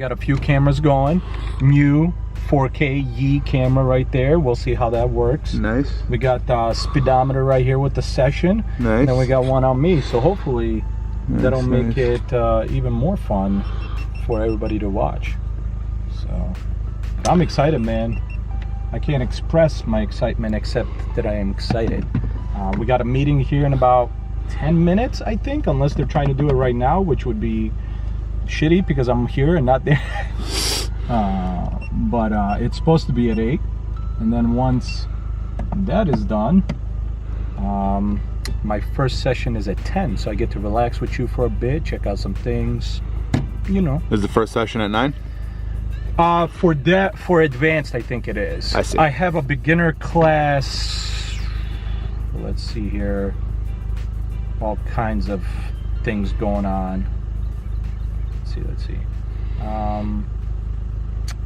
got a few cameras going. New 4K Yi camera right there. We'll see how that works. Nice. We got the speedometer right here with the session. Nice. And then we got one on me. So hopefully that'll make it even more fun for everybody to watch. So I'm excited, man. I can't express my excitement except that I am excited. We got a meeting here in about 10 minutes, I think, unless they're trying to do it right now, which would be shitty because I'm here and not there. But it's supposed to be at 8, and then once that is done, my first session is at 10, so I get to relax with you for a bit, check out some things, you know. Is the first session at 9? For advanced, I think it is. I see. I have a beginner class. Let's see here. All kinds of things going on. Let's see.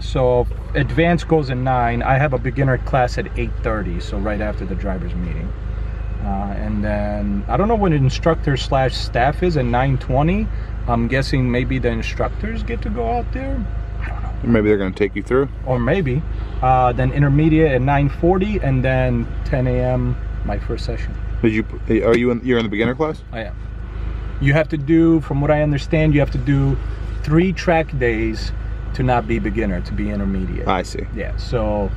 So advanced goes at 9. I have a beginner class at 8:30, so right after the driver's meeting. And then I don't know what instructor / staff is at 9:20. I'm guessing maybe the instructors get to go out there. I don't know. Maybe they're going to take you through. Or maybe. Then intermediate at 9:40, and then 10 a.m. my first session. You're in the beginner class? I am. You have to do, from what I understand, you have to do 3 track days to not be beginner, to be intermediate. I see. Yeah, so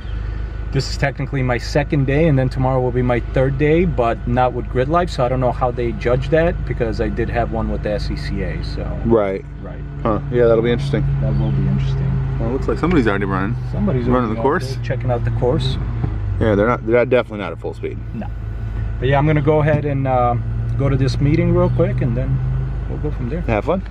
this is technically my 2nd day, and then tomorrow will be my 3rd day, but not with Gridlife, so I don't know how they judge that, because I did have one with the SCCA, so. Right. Right. Huh, yeah, that'll be interesting. That will be interesting. Well, it looks like somebody's already running. Somebody's running the course? Checking out the course. Yeah, they're definitely not at full speed. No. But yeah, I'm gonna go ahead and go to this meeting real quick, and then we'll go from there. Have fun.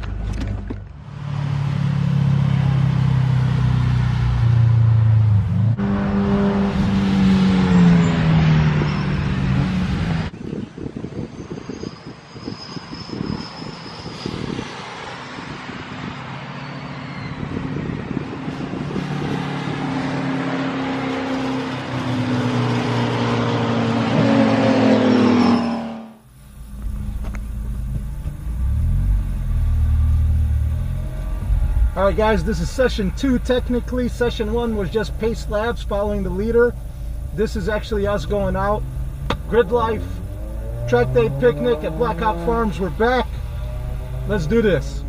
Alright guys, this is session 2 technically. Session 1 was just pace laps following the leader. This is actually us going out. Gridlife Track Day Picnic at Blackhawk Farms. We're back. Let's do this.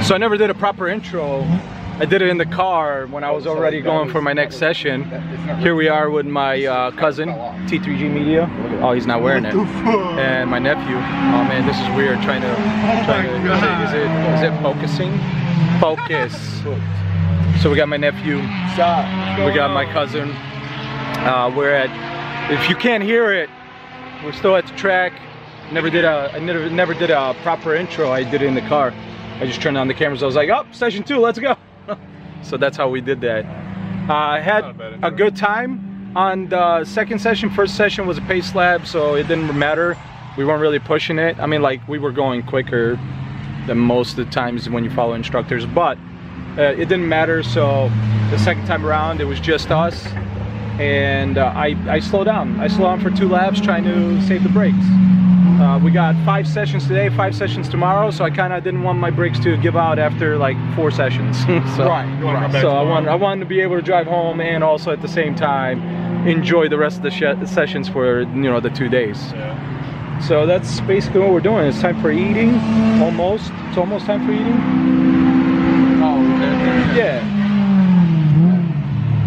So I never did a proper intro. I did it in the car when I was already going for my next session. Here we are with my cousin, T3G Media. Oh, he's not wearing it. And my nephew. Oh man, this is weird. Trying to is it focusing? Focus. So we got my nephew. We got my cousin. We're at, if you can't hear it, we're still at the track. I never did a proper intro. I did it in the car. I just turned on the cameras. I was like, oh, session 2, let's go. So that's how we did that. I had a good time on the second session. First session was a pace lab, so it didn't matter. We weren't really pushing it. I mean, like, we were going quicker than most of the times when you follow instructors, but it didn't matter. So the second time around, it was just us. And I slowed down. I slowed down for 2 laps trying to save the brakes. We got 5 sessions today, 5 sessions tomorrow, so I kind of didn't want my brakes to give out after like 4 sessions. So, so I wanted to be able to drive home and also at the same time enjoy the rest of the sessions for, you know, the 2 days. Yeah. So that's basically what we're doing. It's time for eating, almost. It's almost time for eating. Oh, yeah.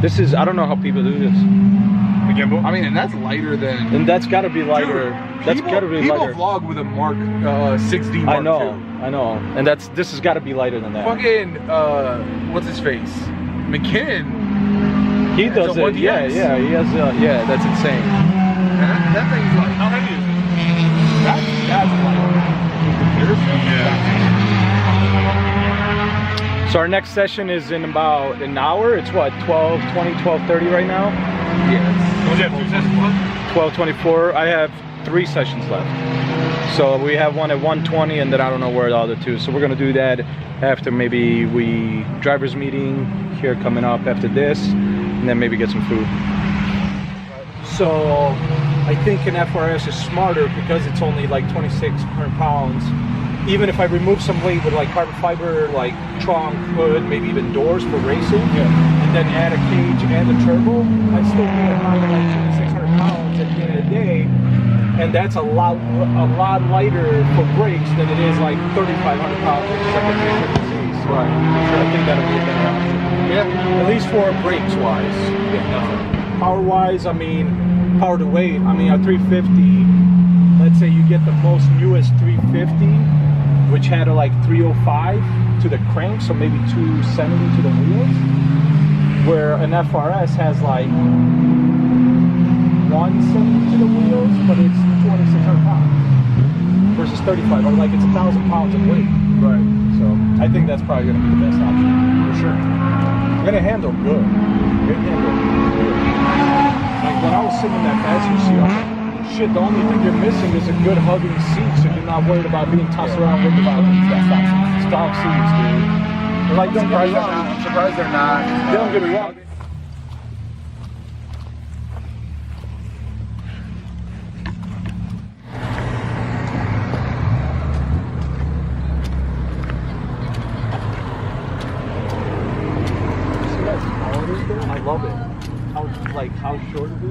This is, I don't know how people do this. I mean, and that's lighter than... And that's gotta be lighter. Dude, that's gotta be lighter. People vlog with a Mark 6D Mark II. I know. And this has gotta be lighter than that. Fucking, what's his face? McKinnon. He does it, yeah, he has, yeah, that's insane. And that thing's like, how heavy is it? That's like... So our next session is in about an hour. It's what, 12:20, 12:30 right now? Yes. 12:24. I have 3 sessions left. So we have one at 1:20, and then I don't know where the other 2. So we're gonna do that after maybe drivers meeting here coming up after this, and then maybe get some food. So I think an FRS is smarter because it's only like 2,600 pounds. Even if I remove some weight with like carbon fiber, like trunk, hood, maybe even doors for racing, and then add a cage and a turbo, I still need around like 2,600 pounds at the end of the day, and that's a lot lighter for brakes than it is like 3,500 pounds, which is like a 350 cc. Right. So I think that'll be a better option. Yeah. At least for brakes wise. Yeah. Power wise, I mean, power to weight. I mean, a 350. Let's say you get the most newest 350. Which had a like 305 to the crank, so maybe 270 to the wheels, where an FRS has like 170 to the wheels, but it's 2,600 pounds versus 35, or like it's 1,000 pounds of weight. Right. So I think that's probably going to be the best option for sure. It's going to handle good. Like when I was sitting in that passenger seat, shit, the only thing you're missing is a good hugging seat, so you're not worried about being tossed around with about stock seats, dude. Like, don't get me wrong. I'm surprised they're not. Don't get me wrong. See that quality there? I love it. How short it is.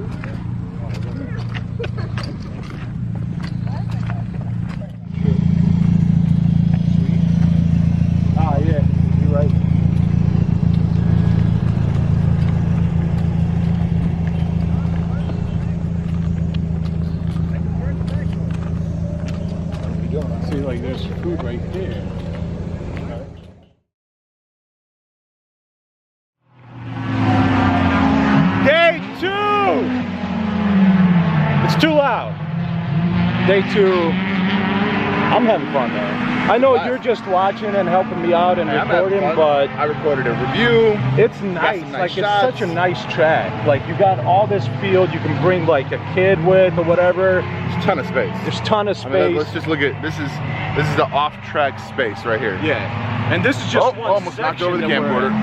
Yeah, you're right. See, like there's food right there. Day 2! It's too loud. Day 2. I'm having fun though. I know you're just watching and helping me out and recording, but I recorded a review. It's nice. Like shots. It's such a nice track. Like you got all this field you can bring like a kid with or whatever. There's a ton of space. There's a ton of space. I mean, let's just look at this is the off-track space right here. Yeah, and this is just one almost knocked over the camcorder.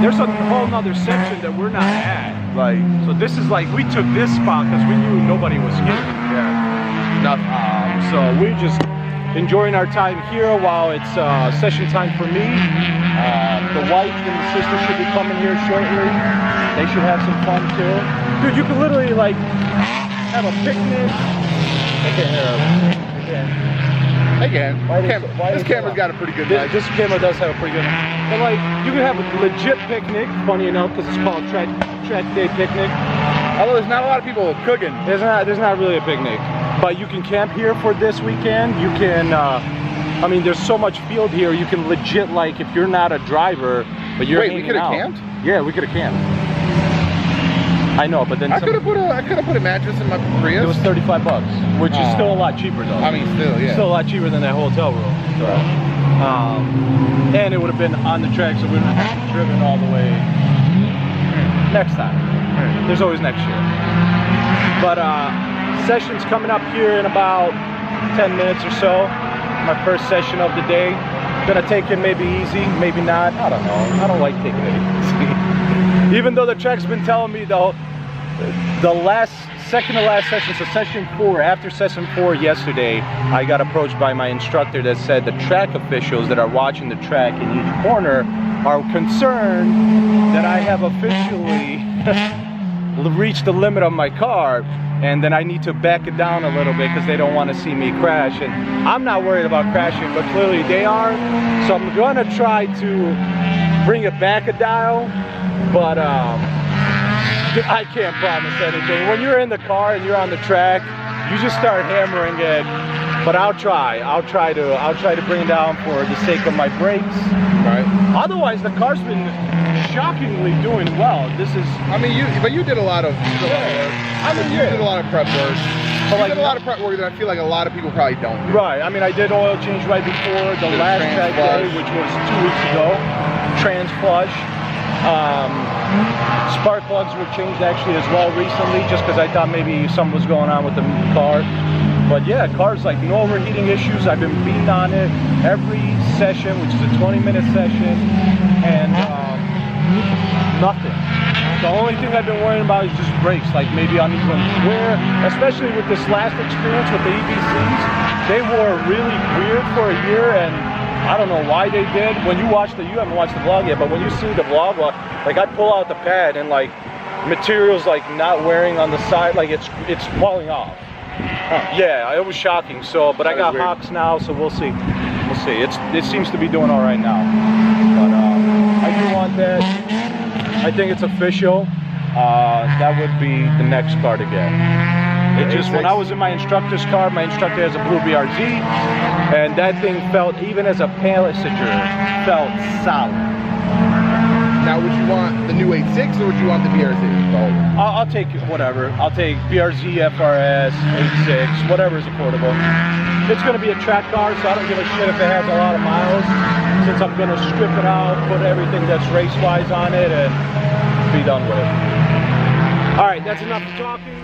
There's a whole nother section that we're not at. Like, so this is like we took this spot because we knew nobody was here. Yeah, nothing. So we just enjoying our time here while it's session time for me. The wife and the sister should be coming here shortly. They should have some fun too. Dude, you could literally like have a picnic. Okay, They can. This camera's got a pretty good light. This camera does have a pretty good light. But like, you can have a legit picnic, funny enough, because it's called Track Day Picnic. Although there's not a lot of people cooking. There's not really a picnic. But you can camp here for this weekend. You can, I mean, there's so much field here, you can legit, like, if you're not a driver, but you're Wait, we could have camped? Yeah, we could have camped. I know, but then I could have put a mattress in my Prius. It was 35 bucks, which is still a lot cheaper though. I mean, still, yeah. Still a lot cheaper than that hotel room. So, and it would have been on the track, so we wouldn't have driven all the way next time. There's always next year. But session's coming up here in about 10 minutes or so. My first session of the day. Gonna take it maybe easy, maybe not. I don't know. I don't like taking it easy. Even though the track's been telling me the second to last session, so session 4, after session 4 yesterday, I got approached by my instructor that said the track officials that are watching the track in each corner are concerned that I have officially reached the limit of my car, and then I need to back it down a little bit because they don't want to see me crash. And I'm not worried about crashing, but clearly they are. So I'm gonna try to bring it back a dial, but I can't promise anything. When you're in the car and you're on the track, you just start hammering it. But I'll try to bring it down for the sake of my brakes. Right. Otherwise, the car's been shockingly doing well. This is. I mean, you did a lot of. I mean, you did a lot of prep work. But like, did a lot of prep work that I feel like a lot of people probably don't do. Right. I mean, I did oil change right before the last track day, which was 2 weeks ago. Trans flush. Spark plugs were changed actually as well recently, just because I thought maybe something was going on with the car. But yeah, car's like no overheating issues. I've been beating on it every session, which is a 20-minute session, and nothing. The only thing I've been worrying about is just brakes, like maybe uneven wear, especially with this last experience with the EBCs. They were really weird for a year, and I don't know why they did. When you haven't watched the vlog yet, but when you see the vlog, like I'd pull out the pad and like materials like not wearing on the side, like it's falling off. Yeah, it was shocking. So, but I got hocks now, so we'll see. We'll see. It seems to be doing all right now. But I do want that. I think it's official. That would be the next car to get. It just, when I was in my instructor's car, my instructor has a blue BRZ, and that thing felt, even as a passenger, felt solid. Now, would you want the new 86 or would you want the BRZ? I'll take whatever. I'll take BRZ, FRS, 86, whatever is affordable. It's going to be a track car, so I don't give a shit if it has a lot of miles, since I'm going to strip it out, put everything that's race-wise on it, and be done with it. All right, that's enough talking.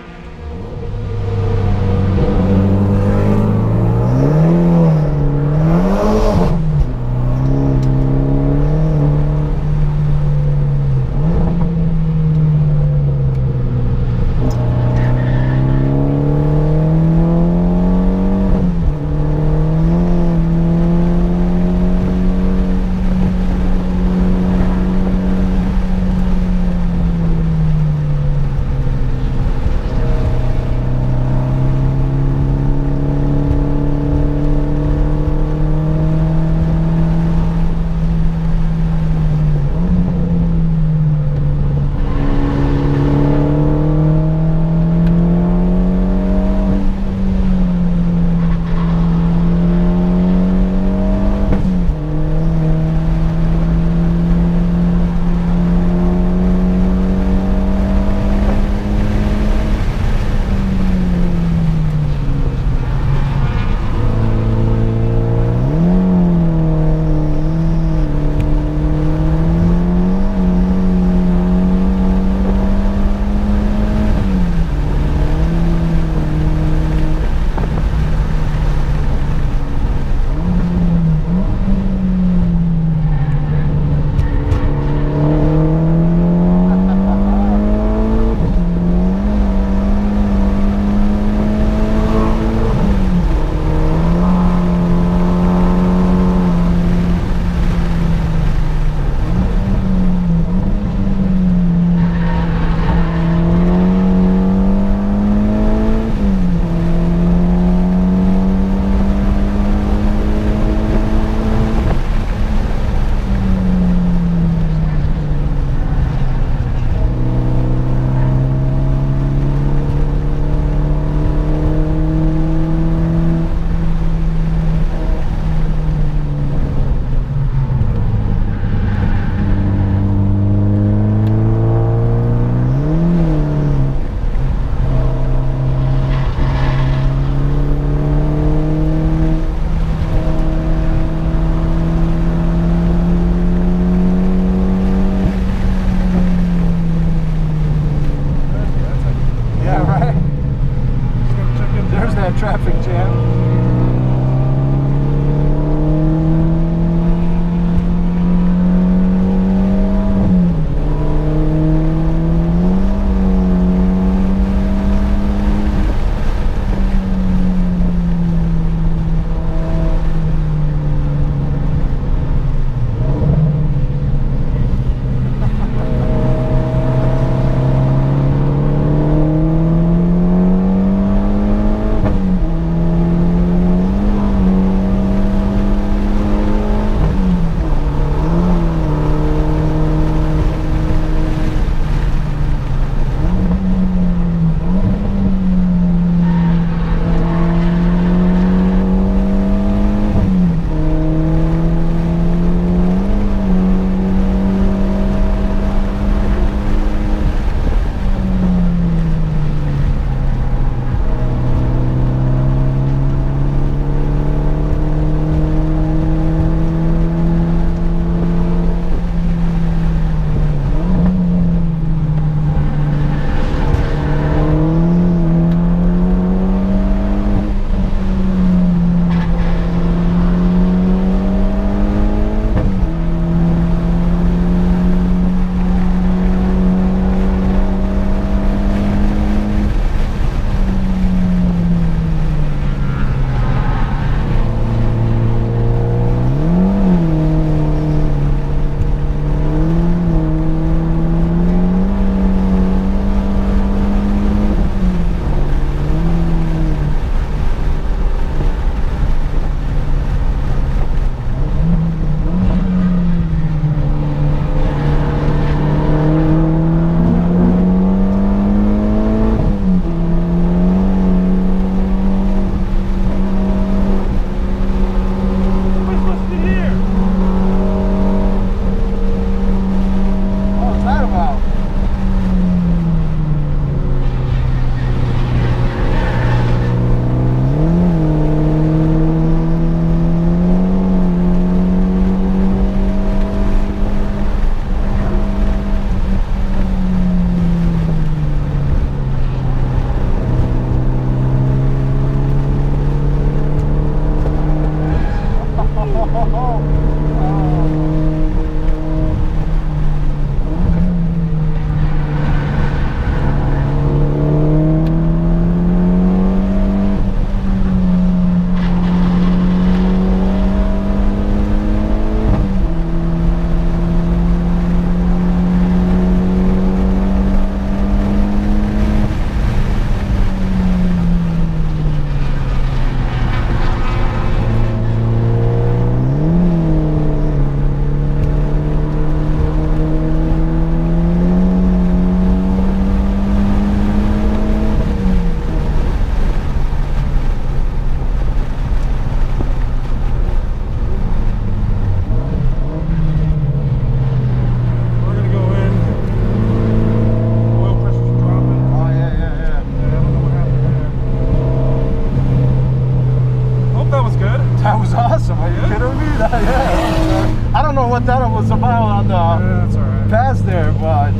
That was awesome. Are you kidding me? Yeah. I don't know what that was about on the that's all right. pass there, but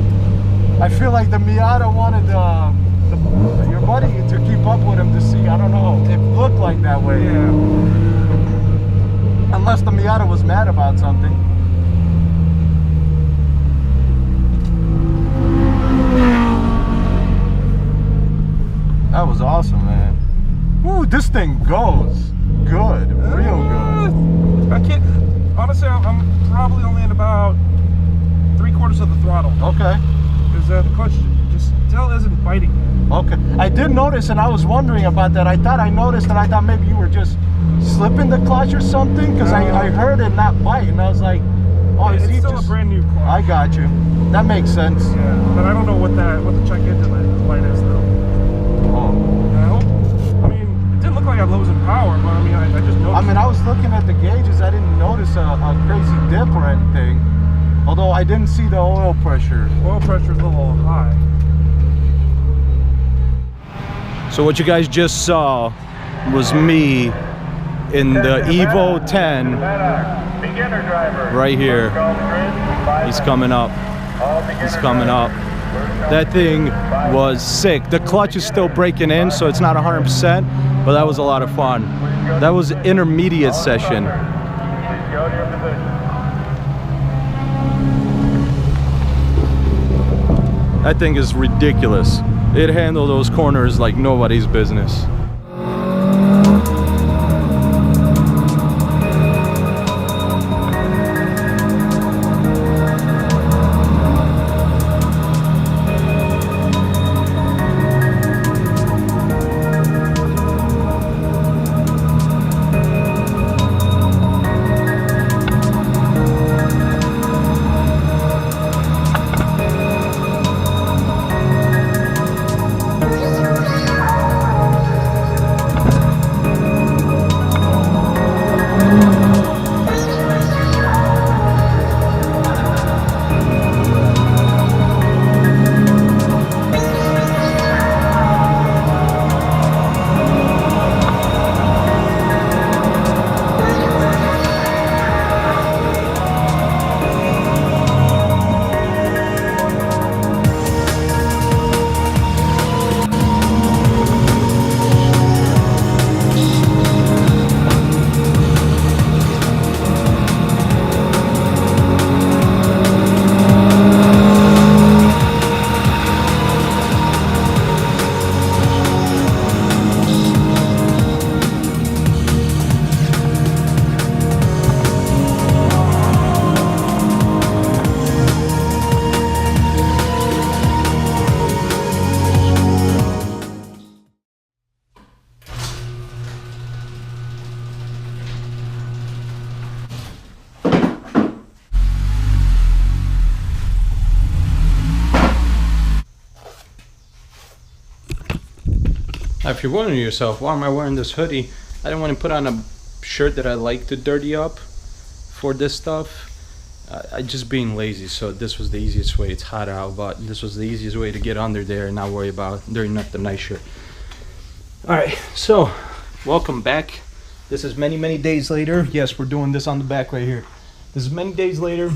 I feel like the Miata wanted your buddy to keep up with him to see. I don't know. It looked like that way. Yeah. Unless the Miata was mad about something. That was awesome, man. Ooh, this thing goes good, real good. I can't. Honestly, I'm probably only at about 3/4 of the throttle. Okay. Because the clutch just still isn't biting yet. Okay. I did notice, and I was wondering about that. I thought I noticed, and I thought maybe you were just slipping the clutch or something, because I heard it not bite, and I was like, oh, is It's he still just... a brand new clutch. I got you. That makes sense. Yeah, but I don't know what the check engine light is though. Oh. And I hope. I mean, it didn't look like I'm losing power, but I mean, I just noticed. I mean, I was looking at the gauges. I didn't notice a crazy dip or anything. Although I didn't see the oil pressure. Oil pressure is a little high. So what you guys just saw was me in the Evo 10 right here. He's coming up. He's coming up. That thing was sick. The clutch is still breaking in, so it's not 100%, but that was a lot of fun. That was intermediate session. That thing is ridiculous. It handled those corners like nobody's business. Now, if you're wondering yourself, why am I wearing this hoodie? I didn't want to put on a shirt that I like to dirty up for this stuff. I just being lazy, so this was the easiest way. It's hot out, but this was the easiest way to get under there and not worry about dirtying up the nice shirt. Alright, so welcome back. This is many days later. Yes, we're doing this on the back right here. This is many days later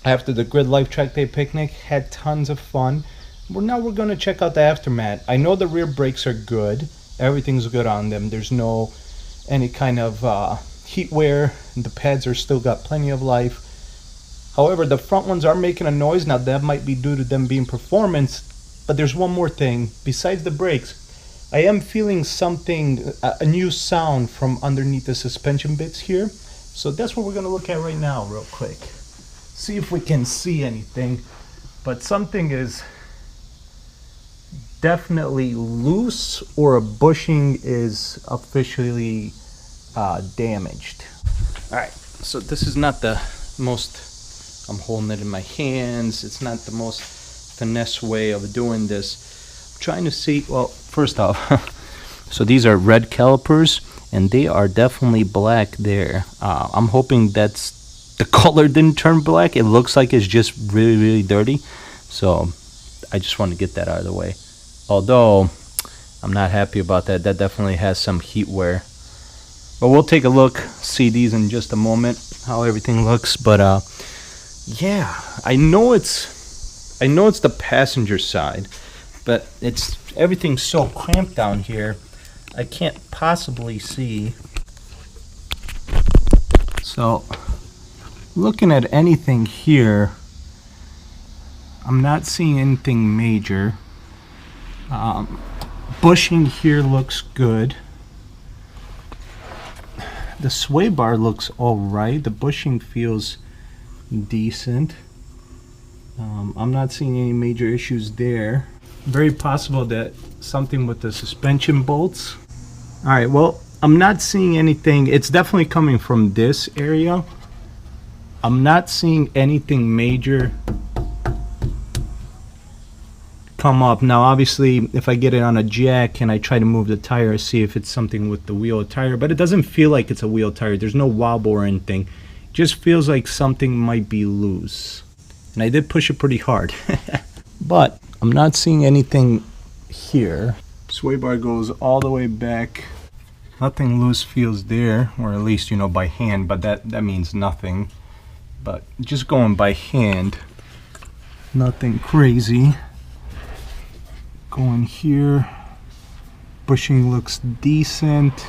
after the Gridlife Track Day Picnic. Had tons of fun. Now we're going to check out the aftermath. I know the rear brakes are good. Everything's good on them. There's no any kind of heat wear. The pads are still got plenty of life. However, the front ones are making a noise. Now that might be due to them being performance. But there's one more thing. Besides the brakes, I am feeling something, a new sound from underneath the suspension bits here. So that's what we're going to look at right now real quick. See if we can see anything. But something is definitely loose, or a bushing is officially damaged. Alright, so this is not the most, I'm holding it in my hands, it's not the most finesse way of doing this. I'm trying to see, well, first off, so these are red calipers, and they are definitely black there. I'm hoping that's, the color didn't turn black, it looks like it's just really dirty, so I just want to get that out of the way. Although I'm not happy about that. That definitely has some heat wear. But we'll take a look, see these in just a moment, how everything looks. But yeah, I know it's the passenger side, but everything's so cramped down here, I can't possibly see. So looking at anything here, I'm not seeing anything major. Bushing here looks good. The sway bar looks alright. The bushing feels decent. I'm not seeing any major issues there. Very possible that something with the suspension bolts. Alright, well, I'm not seeing anything. It's definitely coming from this area. I'm not seeing anything major come up. Now obviously if I get it on a jack and I try to move the tire, see if it's something with the wheel or tire, but it doesn't feel like it's a wheel tire. There's no wobble or anything. It just feels like something might be loose, and I did push it pretty hard. But I'm not seeing anything here. Sway bar goes all the way back. Nothing loose feels there, or at least, you know, by hand, but that means nothing. But just going by hand, nothing crazy. Going here, bushing looks decent.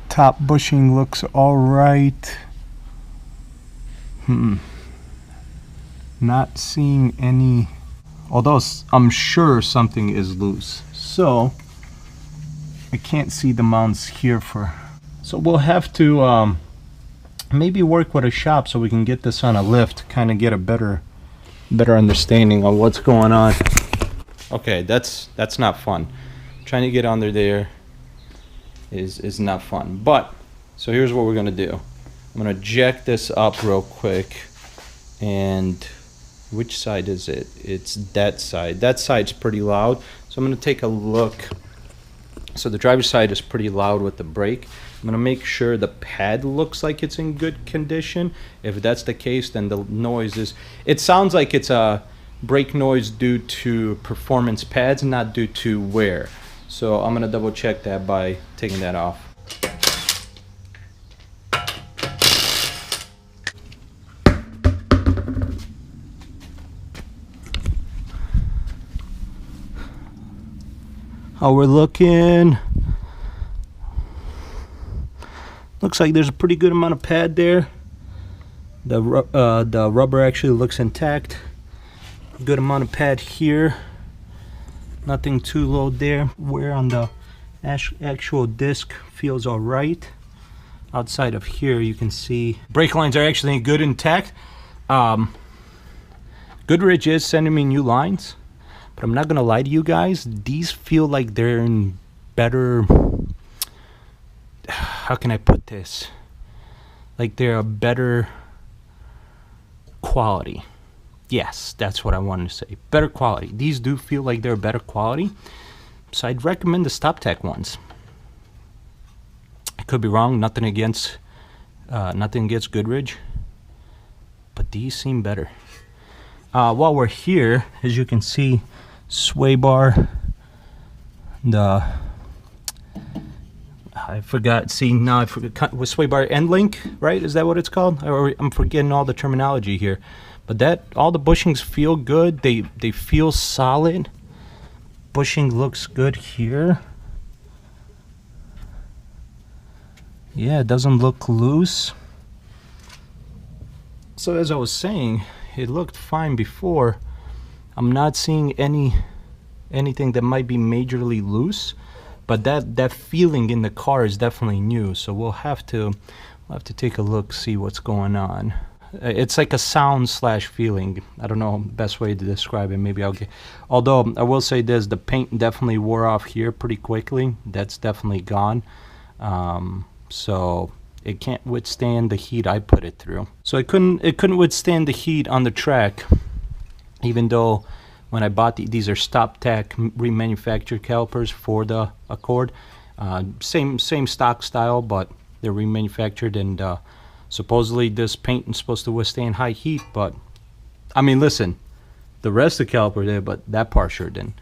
Top bushing looks all right. Not seeing any, although I'm sure something is loose. So I can't see the mounts here so we'll have to maybe work with a shop so we can get this on a lift, kind of get a better understanding of what's going on. Okay, that's not fun. Trying to get under there is not fun. But so here's what we're gonna do. I'm gonna jack this up real quick. And which side is it? It's that side. That side's pretty loud. So I'm gonna take a look. So the driver's side is pretty loud with the brake. I'm gonna make sure the pad looks like it's in good condition. If that's the case, then the noise is, it sounds like it's a brake noise due to performance pads, not due to wear. So I'm gonna double check that by taking that off. How we're looking. Looks like there's a pretty good amount of pad there. The rubber actually looks intact. Good amount of pad here. Nothing too low there. Wear on the actual disc feels all right. Outside of here, you can see brake lines are actually good intact. Goodrich is sending me new lines, but I'm not gonna lie to you guys. These feel like they're in better. How can I put this? Like they're a better quality. Yes, that's what I wanted to say. Better quality. These do feel like they're better quality. So I'd recommend the StopTech ones. I could be wrong. Nothing against Goodrich, but these seem better. While we're here, as you can see, sway bar. I forgot. See, now I forgot. With sway bar end link, right? Is that what it's called? Or I'm forgetting all the terminology here. But all the bushings feel good. They feel solid. Bushing looks good here. Yeah, it doesn't look loose. So as I was saying, it looked fine before. I'm not seeing anything that might be majorly loose, but that feeling in the car is definitely new. So we'll have to take a look, see what's going on. It's like a sound slash feeling. I don't know the best way to describe it. Maybe I'll get, although I will say this, the paint definitely wore off here pretty quickly. That's definitely gone. So it can't withstand the heat I put it through. So it couldn't withstand the heat on the track, even though when I bought these are StopTech remanufactured calipers for the Accord. Same stock style, but they're remanufactured, and supposedly this paint is supposed to withstand high heat. But I mean, listen, the rest of the caliper did, but that part sure didn't.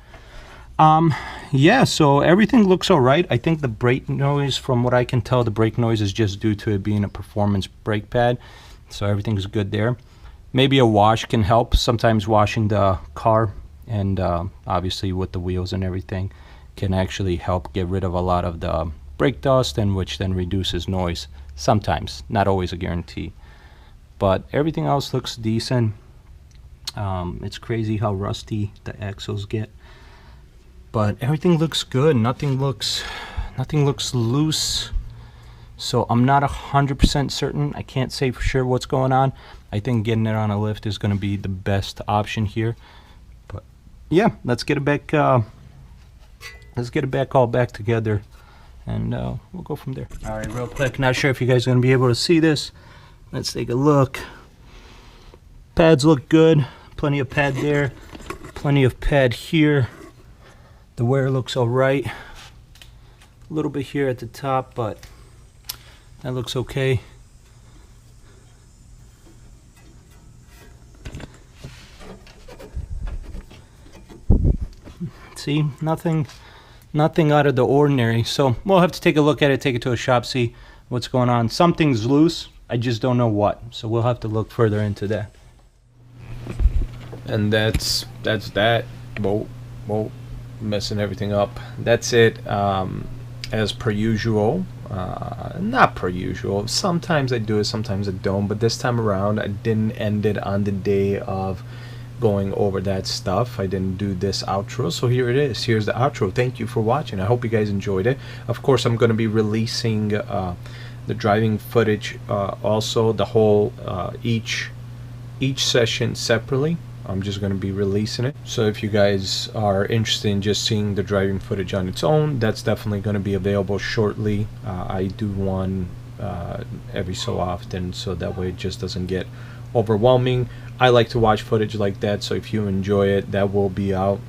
Yeah, so everything looks all right. I think the brake noise, from what I can tell, the brake noise is just due to it being a performance brake pad. So everything's good there. Maybe a wash can help. Sometimes washing the car and obviously with the wheels and everything can actually help get rid of a lot of the brake dust, and which then reduces noise. Sometimes, not always a guarantee. But everything else looks decent. It's crazy how rusty the axles get. But everything looks good. Nothing looks loose. So I'm not 100% certain. I can't say for sure what's going on. I think getting it on a lift is going to be the best option here. But yeah, let's get it back. Let's get it back all back together, and we'll go from there. All right, real quick. Not sure if you guys are going to be able to see this. Let's take a look. Pads look good. Plenty of pad there. Plenty of pad here. The wear looks all right. A little bit here at the top, but that looks okay. See, nothing out of the ordinary. So we'll have to take a look at it, take it to a shop, see what's going on. Something's loose. I just don't know what. So we'll have to look further into that. And that's that. Whoa, messing everything up. That's it. As per usual. Not per usual. Sometimes I do it, sometimes I don't. But this time around, I didn't end it on the day of going over that stuff. I didn't do this outro, so here it is. Here's the outro. Thank you for watching. I hope you guys enjoyed it. Of course, I'm going to be releasing the driving footage, also the whole each session separately. I'm just going to be releasing it. So if you guys are interested in just seeing the driving footage on its own, that's definitely going to be available shortly. I do one every so often, so that way it just doesn't get overwhelming. I like to watch footage like that, so if you enjoy it, that will be out.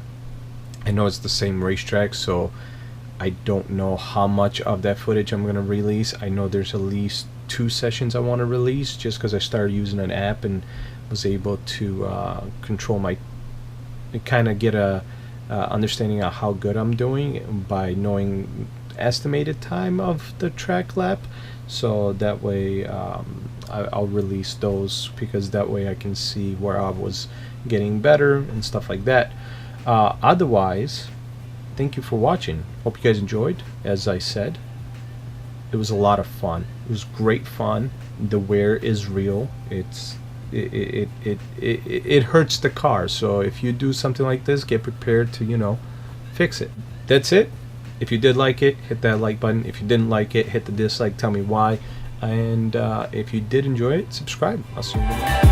I know it's the same racetrack, so I don't know how much of that footage I'm going to release. I know there's at least 2 sessions I want to release, just because I started using an app and was able to control my, kind of get a understanding of how good I'm doing by knowing estimated time of the track lap. So that way I'll release those, because that way I can see where I was getting better and stuff like that. Otherwise, thank you for watching. Hope you guys enjoyed. As I said, it was a lot of fun. It was great fun. The wear is real. It hurts the car. So if you do something like this, get prepared to, you know, fix it. That's it. If you did like it, hit that like button. If you didn't like it, hit the dislike, tell me why. And if you did enjoy it, subscribe. I'll see you in the next one.